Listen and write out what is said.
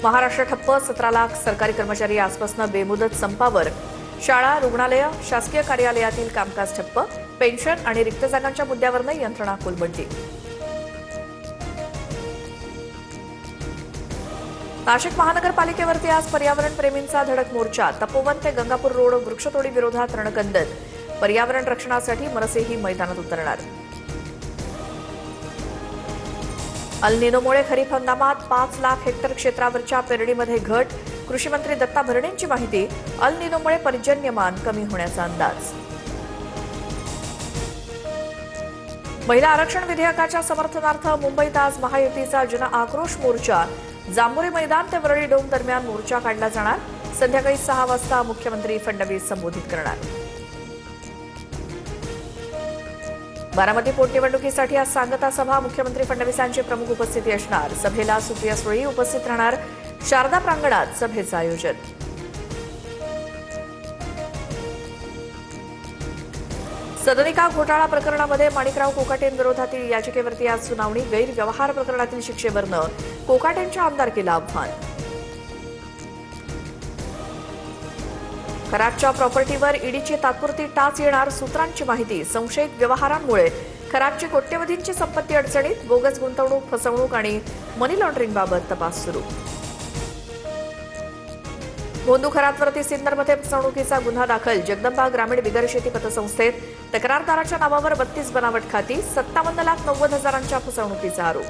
महाराष्ट्र ठप्प, 17 लाख सरकारी कर्मचारी आजपासून बेमुदत संपावर. शाळा, रुग्णालय, शासकीय कार्यालयातील कामकाज ठप्प. पेन्शन आणि रिक्त जागांच्या मुद्द्यावरनं यंत्रणा कोलमडली. नाशिक महानगरपालिकेवरती आज पर्यावरण प्रेमींचा धडक मोर्चा. तपोवन ते गंगापूर रोड वृक्षतोडी विरोधात रणकंदत. पर्यावरण रक्षणासाठी मनसेही मैदानात उतरणार. अल निनोमुळे खरीप हंगामात 5 लाख हेक्टर क्षेत्रावरच्या पेरणीमध्ये घट. कृषी मंत्री दत्ता भरणेंची माहिती. अल निनोमुळे पर्जन्यमान कमी होण्याचा अंदाज. महिला आरक्षण विधेयकाच्या समर्थनार्थ मुंबईत आज महायुतीचा जन आक्रोश मोर्चा. जांभोरी मैदान ते वरळी डोम दरम्यान मोर्चा काढला जाणार. संध्याकाळी 6 वाजता मुख्यमंत्री फडणवीस संबोधित करणार. बारामती पोटनिवडणुकीसाठी आज सांगता सभा. मुख्यमंत्री फडणवीसांची प्रमुख उपस्थिती असणार. सभेला सुप्रिया सुळे उपस्थित राहणार. शारदा प्रांगणात सभेचं आयोजन. सदनिका घोटाळा प्रकरणामध्ये माणिकराव कोकाटेंविरोधातील याचिकेवरती आज सुनावणी. गैरव्यवहार प्रकरणातील शिक्षेवरनं कोकाटेंच्या आमदारकीला आव्हान. खराबच्या प्रॉपर्टीवर ईडीची तात्पुरती टाच येणार. सूत्रांची माहिती. संशयित व्यवहारांमुळे खराबची कोट्यवधींची संपत्ती अडचणीत. बोगस गुंतवणूक, फसवणूक आणि मनी लॉन्ड्रिंगबाबत तपास सुरू. भोंदू खरातवरती सिन्नरमध्ये फसवणुकीचा गुन्हा दाखल. जगदंबा ग्रामीण बिगर शेती पतसंस्थेत तक्रारदाराच्या नावावर 32 बनावट खाती. 57,90,000 फसवणुकीचा आरोप.